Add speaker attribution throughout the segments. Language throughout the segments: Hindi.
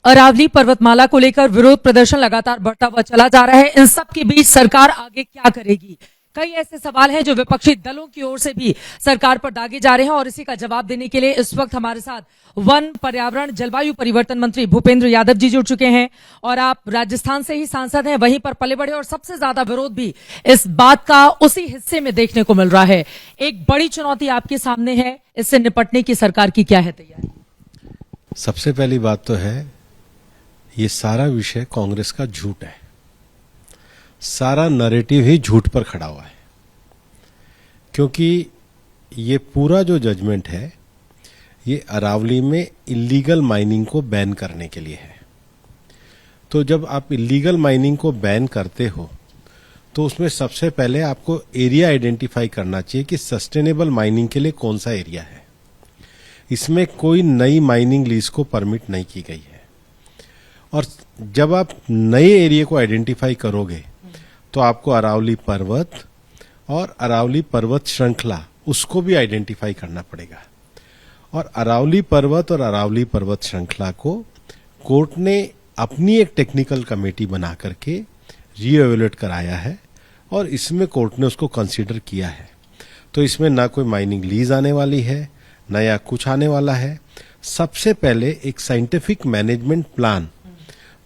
Speaker 1: अरावली पर्वतमाला को लेकर विरोध प्रदर्शन लगातार बढ़ता हुआ चला जा रहा है। इन सब के बीच सरकार आगे क्या करेगी? कई ऐसे सवाल हैं जो विपक्षी दलों की ओर से भी सरकार पर दागे जा रहे हैं और इसी का जवाब देने के लिए इस वक्त हमारे साथ वन, पर्यावरण, जलवायु परिवर्तन मंत्री भूपेंद्र यादव जी जुड़ चुके हैं। और आप राजस्थान से ही सांसद हैं, वहीं पर पले बढ़े और सबसे ज्यादा विरोध भी इस बात का उसी हिस्से में देखने को मिल रहा है। एक बड़ी चुनौती आपके सामने है, इससे निपटने की सरकार की क्या है तैयारी?
Speaker 2: सबसे पहली बात तो है, ये सारा विषय कांग्रेस का झूठ है। सारा नैरेटिव ही झूठ पर खड़ा हुआ है, क्योंकि ये पूरा जो जजमेंट है ये अरावली में इलीगल माइनिंग को बैन करने के लिए है। तो जब आप इलीगल माइनिंग को बैन करते हो तो उसमें सबसे पहले आपको एरिया आइडेंटिफाई करना चाहिए कि सस्टेनेबल माइनिंग के लिए कौन सा एरिया है। इसमें कोई नई माइनिंग लीज को परमिट नहीं की गई है। और जब आप नए एरिया को आइडेंटिफाई करोगे तो आपको अरावली पर्वत और अरावली पर्वत श्रृंखला उसको भी आइडेंटिफाई करना पड़ेगा। और अरावली पर्वत और अरावली पर्वत श्रृंखला को कोर्ट ने अपनी एक टेक्निकल कमेटी बना करके रीएवैल्यूएट कराया है और इसमें कोर्ट ने उसको कंसीडर किया है। तो इसमें ना कोई माइनिंग लीज आने वाली है, नया कुछ आने वाला है। सबसे पहले एक साइंटिफिक मैनेजमेंट प्लान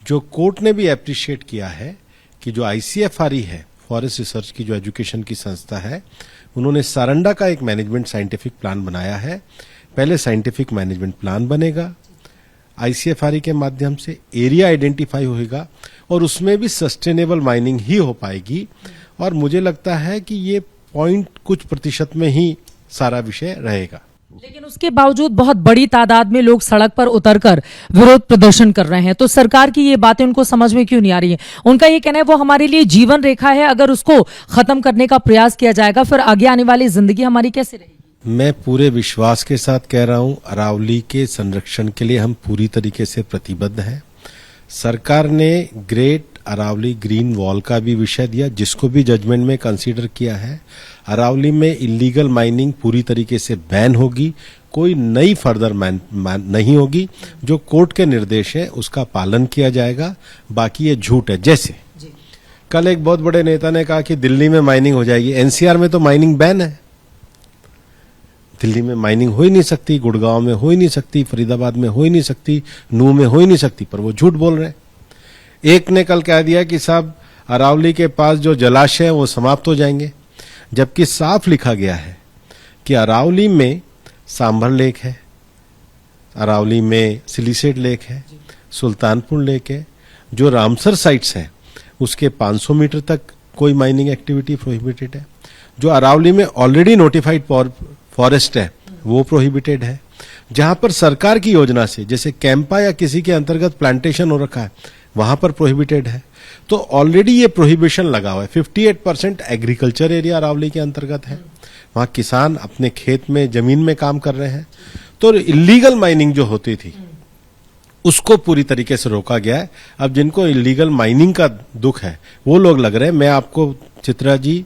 Speaker 2: जो कोर्ट ने भी एप्रिशिएट किया है कि जो ICFRE है, फॉरेस्ट रिसर्च की जो एजुकेशन की संस्था है, उन्होंने सारंडा का एक मैनेजमेंट साइंटिफिक प्लान बनाया है। पहले साइंटिफिक मैनेजमेंट प्लान बनेगा, ICFRE के माध्यम से एरिया आइडेंटिफाई होगा और उसमें भी सस्टेनेबल माइनिंग ही हो पाएगी। और मुझे लगता है कि ये कुछ प्रतिशत में ही सारा विषय रहेगा।
Speaker 1: लेकिन उसके बावजूद बहुत बड़ी तादाद में लोग सड़क पर उतरकर विरोध प्रदर्शन कर रहे हैं। तो सरकार की ये बातें उनको समझ में क्यों नहीं आ रही है? उनका ये कहना है वो हमारे लिए जीवन रेखा है, अगर उसको खत्म करने का प्रयास किया जाएगा फिर आगे आने वाली जिंदगी हमारी कैसे रहेगी?
Speaker 2: मैं पूरे विश्वास के साथ कह रहा हूं, अरावली के संरक्षण के लिए हम पूरी तरीके से प्रतिबद्ध हैं। सरकार ने ग्रेट अरावली ग्रीन वॉल का भी विषय दिया, जिसको भी जजमेंट में कंसीडर किया है। अरावली में इलीगल माइनिंग पूरी तरीके से बैन होगी, कोई नई फर्दर नहीं होगी। जो कोर्ट के निर्देश है उसका पालन किया जाएगा। बाकी ये झूठ है। जैसे कल एक बहुत बड़े नेता ने कहा कि दिल्ली में माइनिंग हो जाएगी। NCR में तो माइनिंग बैन है, दिल्ली में माइनिंग हो ही नहीं सकती, गुड़गांव में हो ही नहीं सकती, फरीदाबाद में हो ही नहीं सकती, नूह में हो ही नहीं सकती, पर वो झूठ बोल रहे हैं। एक ने कल कह दिया कि साहब अरावली के पास जो जलाशय है वो समाप्त हो जाएंगे, जबकि साफ लिखा गया है कि अरावली में सांभर लेक है, अरावली में सिलीसेट लेक है, सुल्तानपुर लेक है। जो रामसर साइट्स हैं उसके 500 मीटर तक कोई माइनिंग एक्टिविटी प्रोहिबिटेड है। जो अरावली में ऑलरेडी नोटिफाइड फॉरेस्ट है वो प्रोहिबिटेड है। जहां पर सरकार की योजना से, जैसे कैंपा या किसी के अंतर्गत प्लांटेशन हो रखा है, वहां पर प्रोहिबिटेड है। तो ऑलरेडी ये प्रोहिबिशन लगा हुआ है। 58% एग्रीकल्चर एरिया अरावली के अंतर्गत है, वहां किसान अपने खेत में जमीन में काम कर रहे हैं। तो इलीगल माइनिंग जो होती थी उसको पूरी तरीके से रोका गया है। अब जिनको इलीगल माइनिंग का दुख है वो लोग लग रहे हैं। मैं आपको चित्रा जी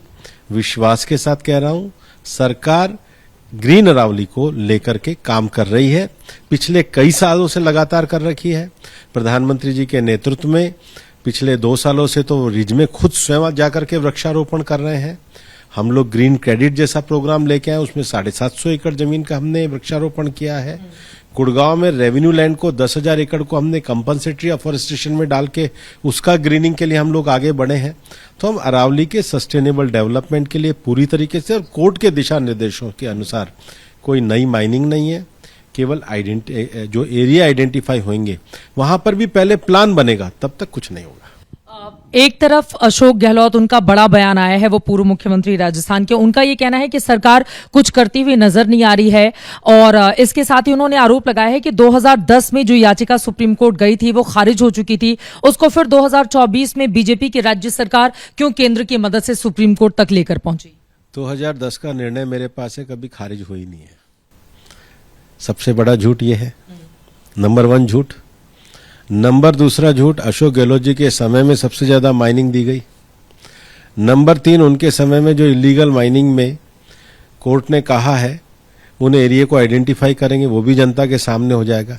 Speaker 2: विश्वास के साथ कह रहा हूं, सरकार ग्रीन अरावली को लेकर के काम कर रही है, पिछले कई सालों से लगातार कर रखी है। प्रधानमंत्री जी के नेतृत्व में पिछले 2 सालों से तो रिज में खुद स्वयं जाकर के वृक्षारोपण कर रहे हैं। हम लोग ग्रीन क्रेडिट जैसा प्रोग्राम लेके आए, उसमें 750 एकड़ जमीन का हमने वृक्षारोपण किया है। गुड़गांव में रेवेन्यू लैंड को 10,000 एकड़ को हमने कंपनसेटरी अफॉरेस्टेशन में डाल के उसका ग्रीनिंग के लिए हम लोग आगे बढ़े हैं। तो हम अरावली के सस्टेनेबल डेवलपमेंट के लिए पूरी तरीके से, और कोर्ट के दिशा निर्देशों के अनुसार, कोई नई माइनिंग नहीं है। केवल जो एरिया आइडेंटिफाई होंगे वहां पर भी पहले प्लान बनेगा, तब तक कुछ नहीं होगा।
Speaker 1: एक तरफ अशोक गहलोत, उनका बड़ा बयान आया है, वो पूर्व मुख्यमंत्री राजस्थान के, उनका ये कहना है कि सरकार कुछ करती हुई नजर नहीं आ रही है। और इसके साथ ही उन्होंने आरोप लगाया है कि 2010 में जो याचिका सुप्रीम कोर्ट गई थी वो खारिज हो चुकी थी, उसको फिर 2024 में बीजेपी की राज्य सरकार क्यों केंद्र की मदद से सुप्रीम कोर्ट तक लेकर पहुंची?
Speaker 2: 2010 का निर्णय मेरे पास है, कभी खारिज हुई नहीं है। सबसे बड़ा झूठ ये है, नंबर 1 झूठ। नंबर 2 झूठ, अशोक गहलोत जी के समय में सबसे ज्यादा माइनिंग दी गई। नंबर 3, उनके समय में जो इलीगल माइनिंग में कोर्ट ने कहा है उन एरिया को आइडेंटिफाई करेंगे, वो भी जनता के सामने हो जाएगा।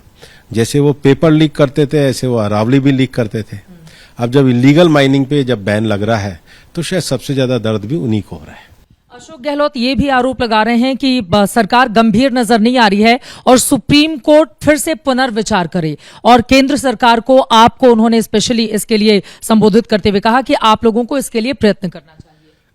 Speaker 2: जैसे वो पेपर लीक करते थे ऐसे वो अरावली भी लीक करते थे। अब जब इलीगल माइनिंग पे जब बैन लग रहा है तो शायद सबसे ज्यादा दर्द भी उन्हीं को हो रहा है।
Speaker 1: अशोक गहलोत ये भी आरोप लगा रहे हैं कि सरकार गंभीर नजर नहीं आ रही है और सुप्रीम कोर्ट फिर से पुनर्विचार करे, और केंद्र सरकार को, आपको उन्होंने स्पेशली इसके लिए संबोधित करते हुए कहा कि आप लोगों को इसके लिए प्रयत्न करना चाहिए।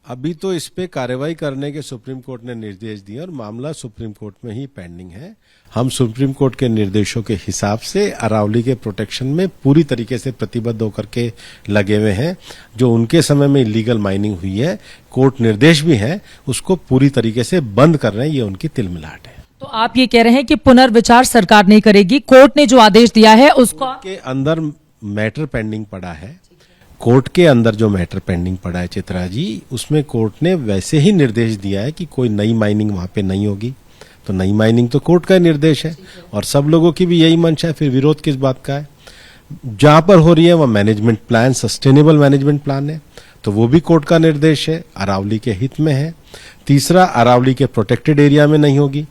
Speaker 2: अभी तो इस पे कार्रवाई करने के सुप्रीम कोर्ट ने निर्देश दिए और मामला सुप्रीम कोर्ट में ही पेंडिंग है। हम सुप्रीम कोर्ट के निर्देशों के हिसाब से अरावली के प्रोटेक्शन में पूरी तरीके से प्रतिबद्ध होकर के लगे हुए हैं। जो उनके समय में इलीगल माइनिंग हुई है, कोर्ट निर्देश भी है, उसको पूरी तरीके से बंद कर रहे हैं। ये उनकी तिलमिलाहट है।
Speaker 1: तो आप ये कह रहे हैं कि पुनर्विचार सरकार नहीं करेगी, कोर्ट ने जो आदेश दिया है उसको
Speaker 2: के अंदर मैटर पेंडिंग पड़ा है। कोर्ट के अंदर जो मैटर पेंडिंग पड़ा है चित्रा जी, उसमें कोर्ट ने वैसे ही निर्देश दिया है कि कोई नई माइनिंग वहां पे नहीं होगी। तो नई माइनिंग तो कोर्ट का निर्देश है और सब लोगों की भी यही मंशा है, फिर विरोध किस बात का है। जहां पर हो रही है वह management plan, sustainable management plan है, तो वो भी कोर्ट का निर्देश है, अरावली के हित में है। तीसरा, अरावली के प्रोटेक्टेड एरिया में नहीं होगी।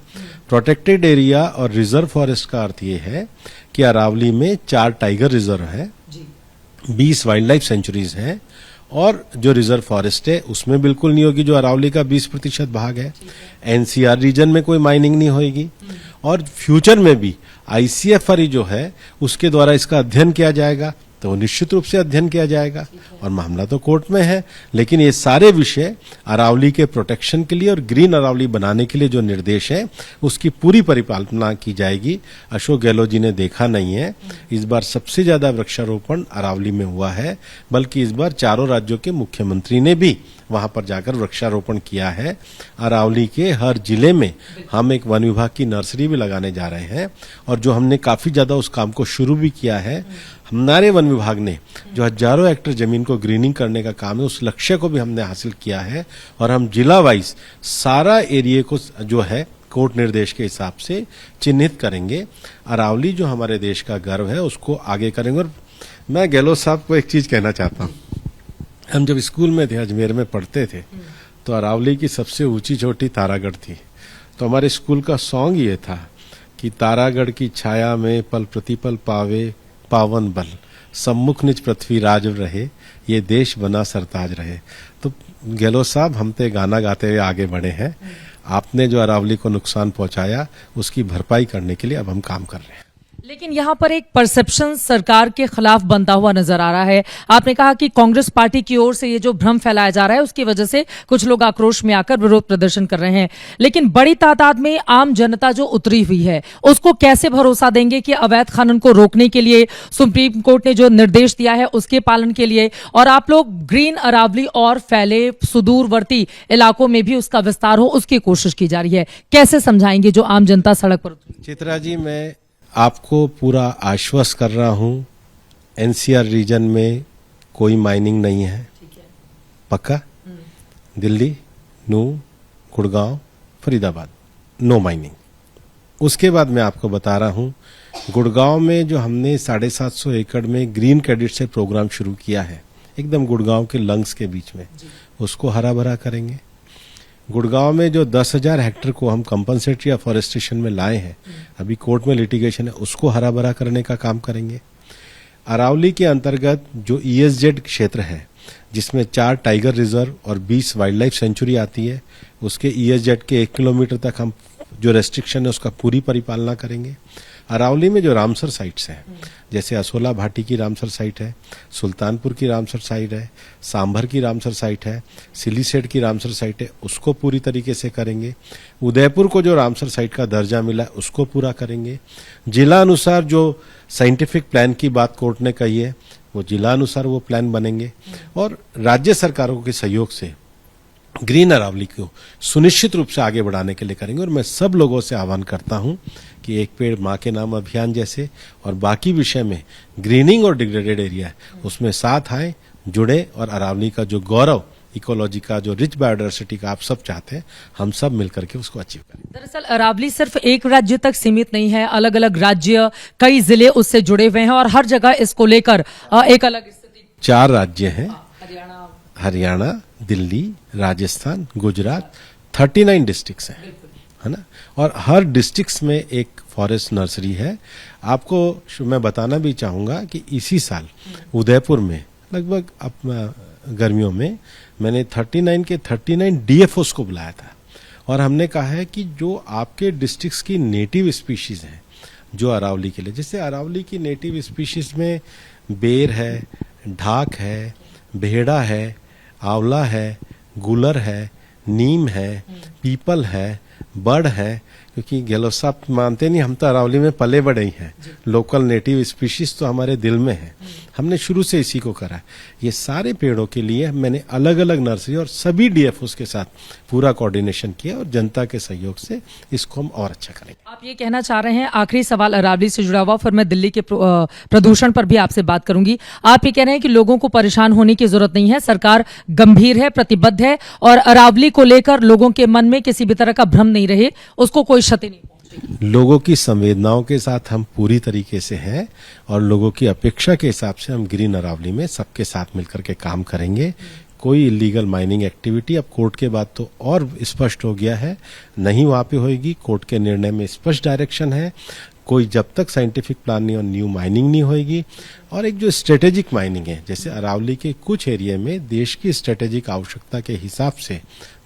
Speaker 2: प्रोटेक्टेड एरिया और रिजर्व फॉरेस्ट का अर्थ ये है कि अरावली में 4 टाइगर रिजर्व है, 20 वाइल्ड लाइफ सेंचुरीज हैं, और जो रिजर्व फॉरेस्ट है उसमें बिल्कुल नहीं होगी, जो अरावली का 20% भाग है। एनसीआर रीजन में कोई माइनिंग नहीं होगी, और फ्यूचर में भी आईसीएफआर जो है उसके द्वारा इसका अध्ययन किया जाएगा, तो वो निश्चित रूप से अध्ययन किया जाएगा और मामला तो कोर्ट में है। लेकिन ये सारे विषय अरावली के प्रोटेक्शन के लिए और ग्रीन अरावली बनाने के लिए जो निर्देश है उसकी पूरी परिपालना की जाएगी। अशोक गहलोत जी ने देखा नहीं है, इस बार सबसे ज्यादा वृक्षारोपण अरावली में हुआ है, बल्कि इस बार चारों राज्यों के मुख्यमंत्री ने भी वहां पर जाकर वृक्षारोपण किया है। अरावली के हर जिले में हम एक वन विभाग की नर्सरी भी लगाने जा रहे हैं, और जो हमने काफी ज्यादा उस काम को शुरू भी किया है। हमारे वन विभाग ने जो हजारों हेक्टेयर जमीन को ग्रीनिंग करने का काम है, उस लक्ष्य को भी हमने हासिल किया है, और हम जिला वाइज सारा एरिया को जो है कोर्ट निर्देश के हिसाब से चिन्हित करेंगे। अरावली जो हमारे देश का गर्व है उसको आगे करेंगे। और मैं गहलोत साहब को एक चीज कहना चाहता हूँ, हम जब स्कूल में थे, अजमेर में पढ़ते थे, तो अरावली की सबसे ऊंची चोटी तारागढ़ थी। तो हमारे स्कूल का सॉन्ग ये था कि तारागढ़ की छाया में पल प्रतिपल पावे पावन बल, सम्मुख निज पृथ्वी राज रहे, ये देश बना सरताज रहे। तो गहलोत साहब, हम तो गाना गाते हुए आगे बढ़े हैं। आपने जो अरावली को नुकसान पहुंचाया उसकी भरपाई करने के लिए अब हम काम कर रहे हैं।
Speaker 1: लेकिन यहाँ पर एक परसेप्शन सरकार के खिलाफ बनता हुआ नजर आ रहा है। आपने कहा कि कांग्रेस पार्टी की ओर से ये जो भ्रम फैलाया जा रहा है उसकी वजह से कुछ लोग आक्रोश में आकर विरोध प्रदर्शन कर रहे हैं, लेकिन बड़ी तादाद में आम जनता जो उतरी हुई है उसको कैसे भरोसा देंगे कि अवैध खनन को रोकने के लिए सुप्रीम कोर्ट ने जो निर्देश दिया है उसके पालन के लिए, और आप लोग ग्रीन अरावली और फैले सुदूरवर्ती इलाकों में भी उसका विस्तार हो उसकी कोशिश की जा रही है, कैसे समझाएंगे जो आम जनता सड़क पर उतरी?
Speaker 2: चित्रा जी, मैं आपको पूरा आश्वस्त कर रहा हूं, एनसीआर रीजन में कोई माइनिंग नहीं है। पक्का? Delhi, Nuh, Gurgaon, Faridabad, no mining. उसके बाद मैं आपको बता रहा हूं, गुड़गांव में जो हमने 750 एकड़ में ग्रीन क्रेडिट से प्रोग्राम शुरू किया है, एकदम गुड़गांव के लंग्स के बीच में, उसको हरा भरा करेंगे। गुड़गांव में जो 10,000 हेक्टेयर को हम कंपनसेटरी या फॉरेस्टेशन में लाए हैं, अभी कोर्ट में लिटिगेशन है, उसको हरा भरा करने का काम करेंगे। अरावली के अंतर्गत जो ESZ क्षेत्र है, जिसमें 4 टाइगर रिजर्व और 20 वाइल्ड लाइफ सेंचुरी आती है, उसके ESZ के 1 किलोमीटर तक हम जो रेस्ट्रिक्शन है उसका पूरी परिपालना करेंगे। अरावली में जो रामसर साइट्स हैं, जैसे असोला भाटी की रामसर साइट है, सुल्तानपुर की रामसर साइट है, सांभर की रामसर साइट है, सिलीसेट की रामसर साइट है, उसको पूरी तरीके से करेंगे। उदयपुर को जो रामसर साइट का दर्जा मिला उसको पूरा करेंगे। जिला अनुसार जो साइंटिफिक प्लान की बात कोर्ट ने कही है, वो जिला अनुसार वो प्लान बनेंगे, और राज्य सरकारों के सहयोग से ग्रीन अरावली को सुनिश्चित रूप से आगे बढ़ाने के लिए करेंगे। और मैं सब लोगों से आह्वान करता हूं कि एक पेड़ मां के नाम अभियान जैसे और बाकी विषय में ग्रीनिंग और डिग्रेडेड एरिया है उसमें साथ आए, जुड़े, और अरावली का जो गौरव, इकोलॉजी का जो रिच बायोडायवर्सिटी का आप सब चाहते हैं, हम सब मिलकर के उसको अचीव करें।
Speaker 1: दरअसल अरावली सिर्फ एक राज्य तक सीमित नहीं है, अलग अलग राज्य, कई जिले उससे जुड़े हुए हैं, और हर जगह इसको लेकर एक अलग स्थिति।
Speaker 2: 4 राज्य हैं, हरियाणा, दिल्ली, राजस्थान, गुजरात, 39 डिस्ट्रिक्ट्स हैं, है ना, और हर डिस्ट्रिक्ट्स में एक फॉरेस्ट नर्सरी है। आपको मैं बताना भी चाहूंगा कि इसी साल उदयपुर में लगभग गर्मियों में मैंने 39 के 39 डीएफओस को बुलाया था और हमने कहा है कि जो आपके डिस्ट्रिक्ट्स की नेटिव स्पीशीज हैं जो अरावली के लिए, जैसे अरावली की नेटिव स्पीशीज में बेर है, ढाक है, भेड़ा है, आंवला है, गुलर है, नीम है, पीपल है, बड़ है, क्योंकि गहलोत साहब मानते नहीं, हम तो अरावली में पले बड़े ही हैं, लोकल नेटिव स्पीशीज तो हमारे दिल में है, हमने शुरू से इसी को करा है। ये सारे पेड़ों के लिए मैंने अलग अलग नर्सरी और सभी डीएफओस के साथ पूरा कोऑर्डिनेशन किया और जनता के सहयोग से इसको हम और अच्छा करेंगे।
Speaker 1: आप ये कहना चाह रहे हैं, आखिरी सवाल अरावली से जुड़ा हुआ, फिर मैं दिल्ली के प्रदूषण पर भी आपसे बात करूंगी। आप ये कह रहे हैं कि लोगों को परेशान होने की जरूरत नहीं है, सरकार गंभीर है, प्रतिबद्ध है और अरावली को लेकर लोगों के मन में किसी भी तरह का भ्रम नहीं रहे, उसको कोई क्षति नहीं पहुंचेगी।
Speaker 2: लोगों की संवेदनाओं के साथ हम पूरी तरीके से हैं और लोगों की अपेक्षा के हिसाब से हम ग्रीन अरावली में सबके साथ मिलकर के काम करेंगे। कोई इलीगल माइनिंग एक्टिविटी अब कोर्ट के बाद तो और स्पष्ट हो गया है, नहीं वहां पे होगी। कोर्ट के निर्णय में स्पष्ट डायरेक्शन है, कोई जब तक साइंटिफिक प्लान नहीं और न्यू माइनिंग नहीं होगी। और एक जो स्ट्रेटेजिक माइनिंग है, जैसे अरावली के कुछ एरिया में देश की स्ट्रेटेजिक आवश्यकता के हिसाब से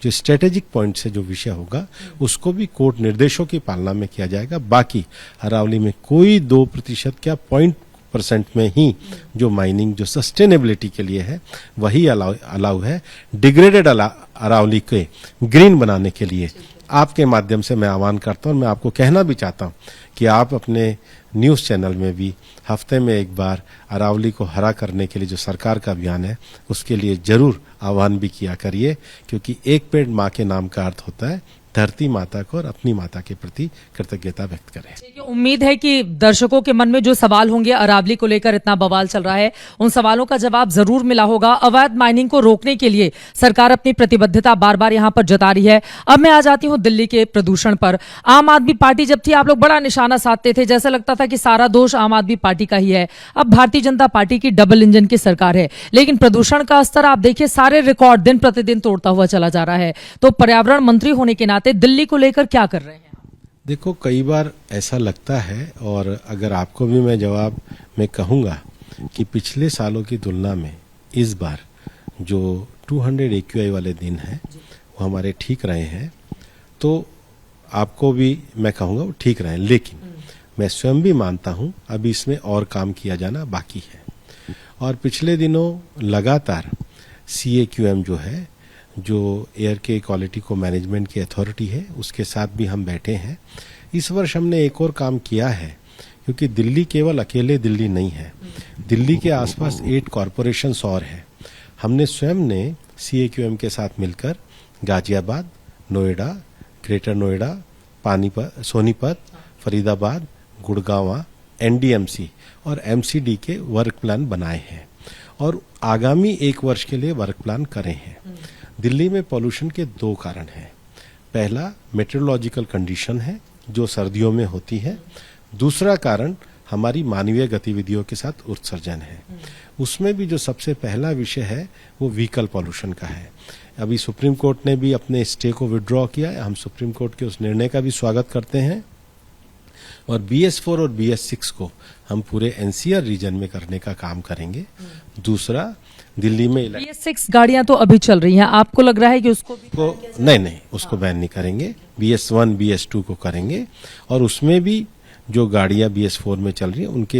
Speaker 2: जो स्ट्रेटेजिक पॉइंट से जो विषय होगा उसको भी कोर्ट निर्देशों की पालना में किया जाएगा। बाकी अरावली में कोई 2% क्या 0% में ही जो माइनिंग जो सस्टेनेबिलिटी के लिए है वही अलाउ है। डिग्रेडेड अरावली के ग्रीन बनाने के लिए आपके माध्यम से मैं आह्वान करता हूं और मैं आपको कहना भी चाहता हूं कि आप अपने न्यूज़ चैनल में भी हफ्ते में एक बार अरावली को हरा करने के लिए जो सरकार का अभियान है उसके लिए जरूर आह्वान भी किया करिए, क्योंकि एक पेड़ माँ के नाम का अर्थ होता है धरती माता को और अपनी माता के प्रति कृतज्ञता व्यक्त करें।
Speaker 1: उम्मीद है कि दर्शकों के मन में जो सवाल होंगे, अरावली को लेकर इतना बवाल चल रहा है, उन सवालों का जवाब जरूर मिला होगा। अवैध माइनिंग को रोकने के लिए सरकार अपनी प्रतिबद्धता बार बार यहां पर जता रही है। अब मैं आ जाती हूं दिल्ली के प्रदूषण पर। आम आदमी पार्टी जब थी आप लोग बड़ा निशाना साधते थे, जैसे लगता था कि सारा दोष आम आदमी पार्टी का ही है। अब भारतीय जनता पार्टी की डबल इंजन की सरकार है, लेकिन प्रदूषण का स्तर आप देखिए सारे रिकॉर्ड दिन प्रतिदिन तोड़ता हुआ चला जा रहा है। तो पर्यावरण मंत्री होने के नाते दिल्ली को लेकर क्या कर रहे हैं?
Speaker 2: देखो, कई बार ऐसा लगता है, और अगर आपको भी मैं जवाब में कहूंगा कि पिछले सालों की तुलना में इस बार जो 200 AQI वाले दिन हैं वो हमारे ठीक रहे हैं, तो आपको भी मैं कहूंगा वो ठीक रहे। लेकिन मैं स्वयं भी मानता हूं अभी इसमें और काम किया जाना बाकी है। और पिछले दिनों लगातार CAQM जो है, जो एयर के क्वालिटी को मैनेजमेंट की अथॉरिटी है, उसके साथ भी हम बैठे हैं। इस वर्ष हमने एक और काम किया है, क्योंकि दिल्ली केवल अकेले दिल्ली नहीं है, दिल्ली के आसपास 8 कॉरपोरेशंस और हैं। हमने स्वयं ने CAQM के साथ मिलकर गाजियाबाद, नोएडा, ग्रेटर नोएडा, पानीपत, सोनीपत, फरीदाबाद, गुड़गांव, NDMC और MCD के वर्क प्लान बनाए हैं और आगामी 1 वर्ष के लिए वर्क प्लान करे हैं। दिल्ली में पॉल्यूशन के 2 कारण हैं। पहला मेट्रोलॉजिकल कंडीशन है जो सर्दियों में होती है। दूसरा कारण हमारी मानवीय गतिविधियों के साथ उत्सर्जन है। उसमें भी जो सबसे पहला विषय है वो व्हीकल पॉल्यूशन का है। अभी सुप्रीम कोर्ट ने भी अपने स्टे को विड्रॉ किया है। हम सुप्रीम कोर्ट के उस निर्णय का भी स्वागत करते हैं और BS4 और BS6 को हम पूरे NCR रीजन में करने का काम करेंगे। दूसरा, दिल्ली में
Speaker 1: BS6 गाड़ियां तो अभी चल रही हैं, आपको लग रहा है कि उसको भी
Speaker 2: नहीं, उसको बैन नहीं करेंगे। BS1 BS2 को करेंगे और उसमें भी जो गाड़ियां BS4 में चल रही हैं उनके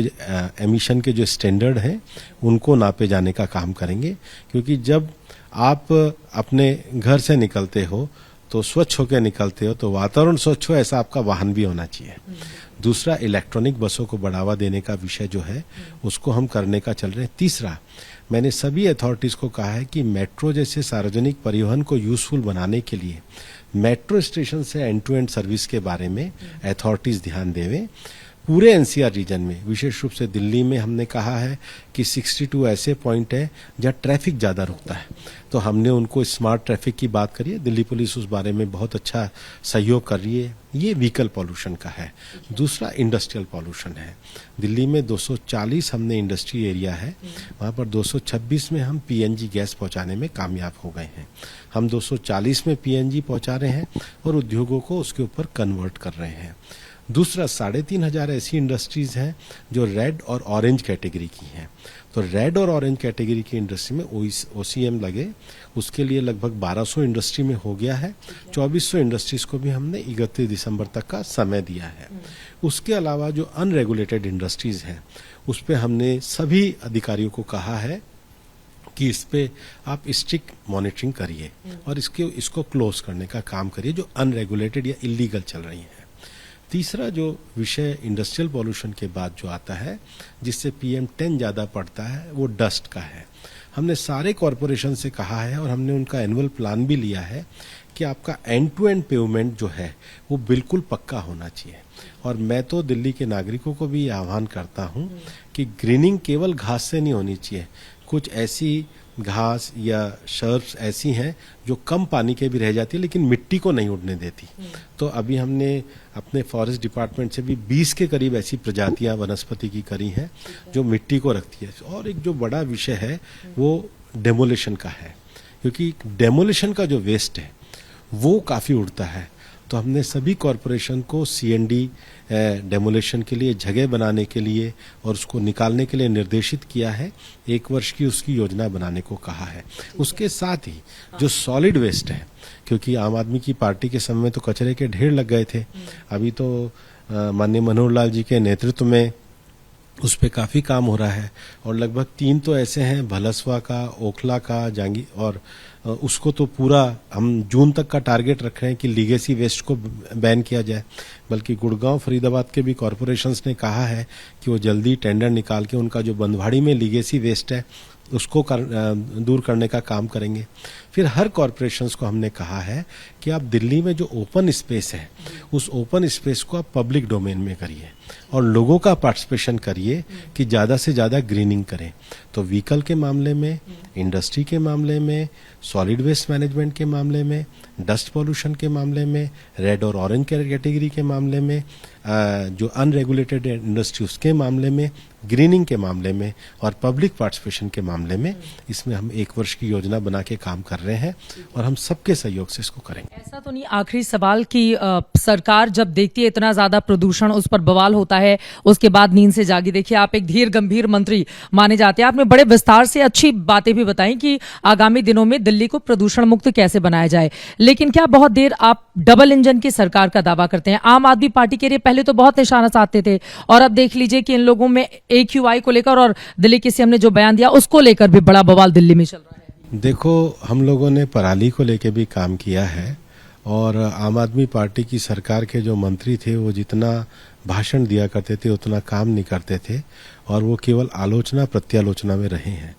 Speaker 2: एमिशन के जो स्टैंडर्ड हैं उनको नापे जाने का काम करेंगे, क्योंकि जब आप अपने घर से निकलते हो तो स्वच्छ होकर निकलते हो, तो वातावरण स्वच्छ हो ऐसा आपका वाहन भी होना चाहिए। दूसरा, इलेक्ट्रॉनिक बसों को बढ़ावा देने का विषय जो है उसको हम करने का चल रहे हैं। तीसरा, मैंने सभी अथॉरिटीज को कहा है कि मेट्रो जैसे सार्वजनिक परिवहन को यूजफुल बनाने के लिए मेट्रो स्टेशन से एंड टू एंड सर्विस के बारे में अथॉरिटीज ध्यान देवें। पूरे NCR रीजन में, विशेष रूप से दिल्ली में हमने कहा है कि 62 ऐसे पॉइंट है जहाँ ट्रैफिक ज्यादा रुकता है, तो हमने उनको स्मार्ट ट्रैफिक की बात करी है। दिल्ली पुलिस उस बारे में बहुत अच्छा सहयोग कर रही है। ये व्हीकल पॉल्यूशन का है। दूसरा, इंडस्ट्रियल पॉल्यूशन है। दिल्ली में 240 हमने इंडस्ट्री एरिया है, वहां पर 226 में हम PNG गैस पहुंचाने में कामयाब हो गए हैं। हम 240 में PNG पहुंचा रहे हैं और उद्योगों को उसके ऊपर कन्वर्ट कर रहे हैं। दूसरा 3,500 ऐसी इंडस्ट्रीज हैं जो रेड और ऑरेंज कैटेगरी की हैं। तो रेड और ऑरेंज कैटेगरी की इंडस्ट्री में ओसीएम लगे, उसके लिए लगभग 1200 इंडस्ट्री में हो गया है। 2400 इंडस्ट्रीज को भी हमने 31 दिसंबर तक का समय दिया है। उसके अलावा जो अनरेगुलेटेड इंडस्ट्रीज हैं उस पर हमने सभी अधिकारियों को कहा है कि इस पे आप स्ट्रिक्ट मॉनिटरिंग करिए और इसको क्लोज करने का काम करिए जो अनरेगुलेटेड या इलीगल चल रही हैं। तीसरा जो विषय इंडस्ट्रियल पॉल्यूशन के बाद जो आता है जिससे PM10 ज़्यादा पड़ता है वो डस्ट का है। हमने सारे कॉरपोरेशन से कहा है और हमने उनका एनुअल प्लान भी लिया है कि आपका एंड टू एंड पेमेंट जो है वो बिल्कुल पक्का होना चाहिए। और मैं तो दिल्ली के नागरिकों को भी आह्वान करता हूं कि ग्रीनिंग केवल घास से नहीं होनी चाहिए। कुछ ऐसी घास या शर्ब्स ऐसी हैं जो कम पानी के भी रह जाती है लेकिन मिट्टी को नहीं उड़ने देती। तो अभी हमने अपने फॉरेस्ट डिपार्टमेंट से भी 20 के करीब ऐसी प्रजातियां वनस्पति की करी हैं जो मिट्टी को रखती है। और एक जो बड़ा विषय है वो डेमोलिशन का है, क्योंकि डेमोलिशन का जो वेस्ट है वो काफ़ी उड़ता है। तो हमने सभी कॉरपोरेशन को CND डेमोलिशन के लिए जगह बनाने के लिए और उसको निकालने के लिए निर्देशित किया है। 1 वर्ष की उसकी योजना बनाने को कहा है। उसके साथ ही जो सॉलिड वेस्ट है, क्योंकि आम आदमी की पार्टी के समय में तो कचरे के ढेर लग गए थे, अभी तो माननीय मनोहर लाल जी के नेतृत्व में उस पर काफ़ी काम हो रहा है। और लगभग 3 तो ऐसे हैं, भलसवा का, ओखला का, जांगी, और उसको तो पूरा हम जून तक का टारगेट रख रहे हैं कि लीगेसी वेस्ट को बैन किया जाए। बल्कि गुड़गांव, फरीदाबाद के भी कॉरपोरेशंस ने कहा है कि वो जल्दी टेंडर निकाल के उनका जो बंदवाड़ी में लीगेसी वेस्ट है उसको दूर करने का काम करेंगे। फिर हर कॉरपोरेशंस को हमने कहा है कि आप दिल्ली में जो ओपन स्पेस है उस ओपन स्पेस को आप पब्लिक डोमेन में करिए और लोगों का पार्टिसिपेशन करिए कि ज़्यादा से ज़्यादा ग्रीनिंग करें। तो व्हीकल के मामले में, इंडस्ट्री के मामले में, सॉलिड वेस्ट मैनेजमेंट के मामले में, डस्ट पॉल्यूशन के मामले में, रेड और ऑरेंज कैटेगरी के मामले में, जो अनरेगुलेटेड इंडस्ट्री उसके मामले में, ग्रीनिंग के मामले में और पब्लिक पार्टिसिपेशन के मामले में, इसमें हम 1 वर्ष की योजना बना के काम कर रहे हैं और हम सबके सहयोग से इसको करेंगे।
Speaker 1: ऐसा तो नहीं, आखिरी सवाल कि सरकार जब देखती है इतना ज्यादा प्रदूषण, उस पर बवाल होता है, उसके बाद नींद से जागी। देखिए, आप एक धीर गंभीर मंत्री माने जाते हैं, आपने बड़े विस्तार से अच्छी बातें भी बताई कि आगामी दिनों में दिल्ली को प्रदूषण मुक्त कैसे बनाया जाए। लेकिन क्या बहुत देर आप डबल इंजन की सरकार का दावा करते हैं? आम आदमी पार्टी के लिए पहले तो बहुत निशाना साधते थे और अब देख लीजिए कि इन लोगों में AQI को लेकर और दिल्ली की सीएम ने जो बयान दिया उसको लेकर भी बड़ा बवाल दिल्ली में चल रहा है।
Speaker 2: देखो, हम लोगों ने पराली को लेकर भी काम किया है और आम आदमी पार्टी की सरकार के जो मंत्री थे वो जितना भाषण दिया करते थे उतना काम नहीं करते थे और वो केवल आलोचना प्रत्यालोचना में रहे हैं।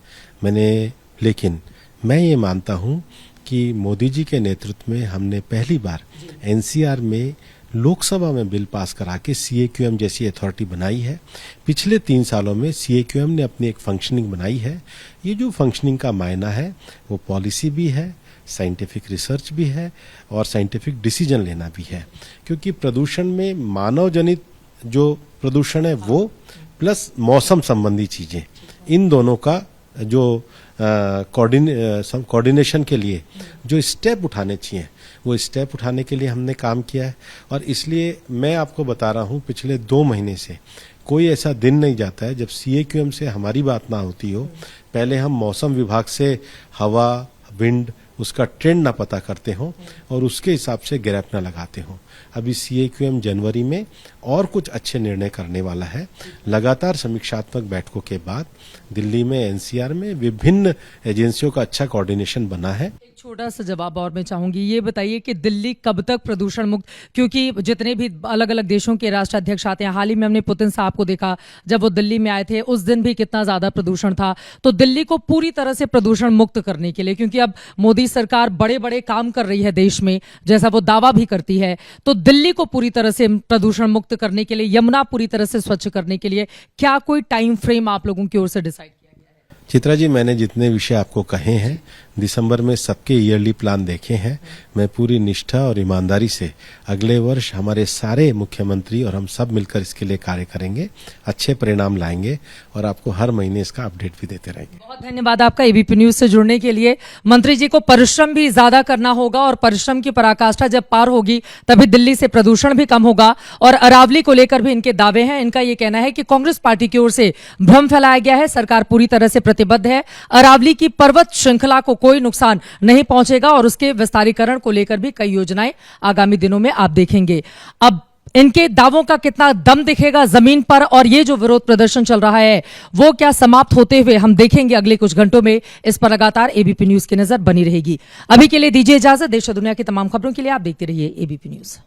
Speaker 2: लेकिन मैं ये मानता हूँ कि मोदी जी के नेतृत्व में हमने पहली बार NCR में लोकसभा में बिल पास करा के CAQM जैसी अथॉरिटी बनाई है। पिछले 3 सालों में CAQM ने अपनी एक फंक्शनिंग बनाई है। ये जो फंक्शनिंग का मायना है वो पॉलिसी भी है, साइंटिफिक रिसर्च भी है और साइंटिफिक डिसीजन लेना भी है। क्योंकि प्रदूषण में मानव जनित जो प्रदूषण है वो प्लस मौसम संबंधी चीजें, इन दोनों का जो कोऑर्डिनेशन के लिए जो स्टेप उठाने चाहिए वो स्टेप उठाने के लिए हमने काम किया है। और इसलिए मैं आपको बता रहा हूँ, पिछले 2 महीने से कोई ऐसा दिन नहीं जाता है जब CAQM से हमारी बात ना होती हो। पहले हम मौसम विभाग से हवा, विंड, उसका ट्रेंड ना पता करते हो और उसके हिसाब से गैप ना लगाते हो। अभी CAQM जनवरी में और कुछ अच्छे निर्णय करने वाला है। लगातार समीक्षात्मक बैठकों के बाद दिल्ली में, NCR में विभिन्न एजेंसियों का अच्छा कोऑर्डिनेशन बना है।
Speaker 1: एक छोटा सा जवाब और मैं चाहूंगी, ये बताइए कि दिल्ली कब तक प्रदूषण मुक्त, क्योंकि जितने भी अलग अलग देशों के राष्ट्राध्यक्ष आते हैं, हाल ही में हमने पुतिन साहब को देखा जब वो दिल्ली में आए थे, उस दिन भी कितना ज्यादा प्रदूषण था। तो दिल्ली को पूरी तरह से प्रदूषण मुक्त करने के लिए, क्योंकि अब मोदी सरकार बड़े बड़े काम कर रही है देश में, जैसा वो दावा भी करती है, तो दिल्ली को पूरी तरह से प्रदूषण मुक्त करने के लिए, यमुना पूरी तरह से स्वच्छ करने के लिए क्या कोई टाइम फ्रेम आप लोगों की ओर से डिसाइड किया गया है?
Speaker 2: चित्रा जी, मैंने जितने विषय आपको कहे हैं, दिसंबर में सबके ईयरली प्लान देखे हैं। मैं पूरी निष्ठा और ईमानदारी से अगले वर्ष हमारे सारे मुख्यमंत्री और हम सब मिलकर इसके लिए कार्य करेंगे, अच्छे परिणाम लाएंगे और आपको हर महीने इसका अपडेट भी देते रहेंगे।
Speaker 1: बहुत धन्यवाद आपका एबीपी न्यूज से जुड़ने के लिए। मंत्री जी को परिश्रम भी ज्यादा करना होगा और परिश्रम की पराकाष्ठा जब पार होगी तभी दिल्ली से प्रदूषण भी कम होगा। और अरावली को लेकर भी इनके दावे हैं। इनका ये कहना है कि कांग्रेस पार्टी की ओर से भ्रम फैलाया गया है, सरकार पूरी तरह से प्रतिबद्ध है, अरावली की पर्वत श्रृंखला को कोई नुकसान नहीं पहुंचेगा और उसके विस्तारीकरण को लेकर भी कई योजनाएं आगामी दिनों में आप देखेंगे। अब इनके दावों का कितना दम दिखेगा जमीन पर और ये जो विरोध प्रदर्शन चल रहा है वो क्या समाप्त होते हुए हम देखेंगे अगले कुछ घंटों में। इस पर लगातार एबीपी न्यूज की नजर बनी रहेगी। अभी के लिए दीजिए इजाजत। देश और दुनिया की तमाम खबरों के लिए आप देखते रहिए एबीपी न्यूज।